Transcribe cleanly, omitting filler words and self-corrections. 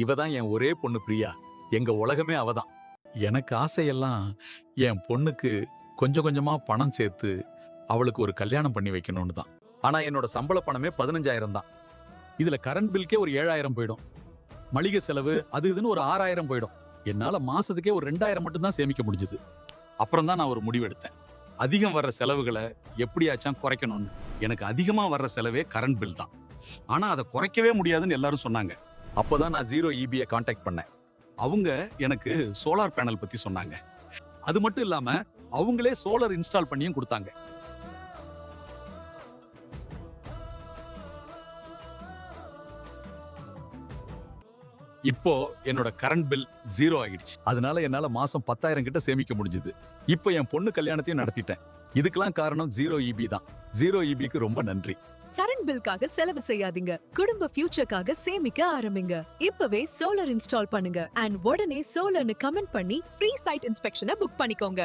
இவ தான் என் ஒரே பொண்ணு பிரியா. எங்க உலகமே அவதான். எனக்கு ஆசையெல்லாம் என் பொண்ணுக்கு கொஞ்சம் கொஞ்சமா பணம் சேர்த்து அவளுக்கு ஒரு கல்யாணம் பண்ணி வைக்கணும்னு தான். ஆனா என்னோட சம்பள பணமே 15,000 தான். இதுல கரண்ட் பில்கே ஒரு 7,000 போயிடும். மளிகை செலவு அது இதுன்னு ஒரு 6,000 போயிடும். என்னால மாசத்துக்கே ஒரு 2,000 மட்டும் தான் சேமிக்க முடிஞ்சது. அப்புறம் தான் நான் ஒரு முடிவு எடுத்தேன். அதிகம் வர்ற செலவுகளை எப்படியாச்சும் குறைக்கணும்னு. எனக்கு அதிகமா வர்ற செலவே கரண்ட் பில் தான். ஆனா அதை குறைக்கவே முடியாதுன்னு எல்லாரும் சொன்னாங்க. அப்போதான் நான் ஜீரோ இபியை காண்டாக்ட் பண்ணேன். அவங்க எனக்கு சோலார் பேனல் பத்தி சொன்னாங்க. அது மட்டும் இல்லாம அவங்களே சோலார் இன்ஸ்டால் பண்ணியும் கொடுத்தாங்க. இப்போ என்னோட கரண்ட் பில் 0 ஆகிடுச்சு. அதனால என்னால மாசம் 10,000 கிட்ட சேமிக்க முடிஞ்சது. இப்போ என் பொண்ணு கல்யாணத்தையும் நடத்திட்டேன். இதுக்கெல்லாம் காரணம் ஜீரோ இபி தான். ஜீரோ இபிக்கு ரொம்ப நன்றி. கரண்ட் பில்காக செலவு செய்யாதீங்க. குடும்ப ஃபியூச்சர்க்காக சேமிக்க ஆரம்பிங்க. இப்பவே சோலார் இன்ஸ்டால் பண்ணுங்க அண்ட் உடனே சோலார்னு கமெண்ட் பண்ணி ஃப்ரீ சைட் இன்ஸ்பெக்ஷனை புக் பண்ணிக்கோங்க.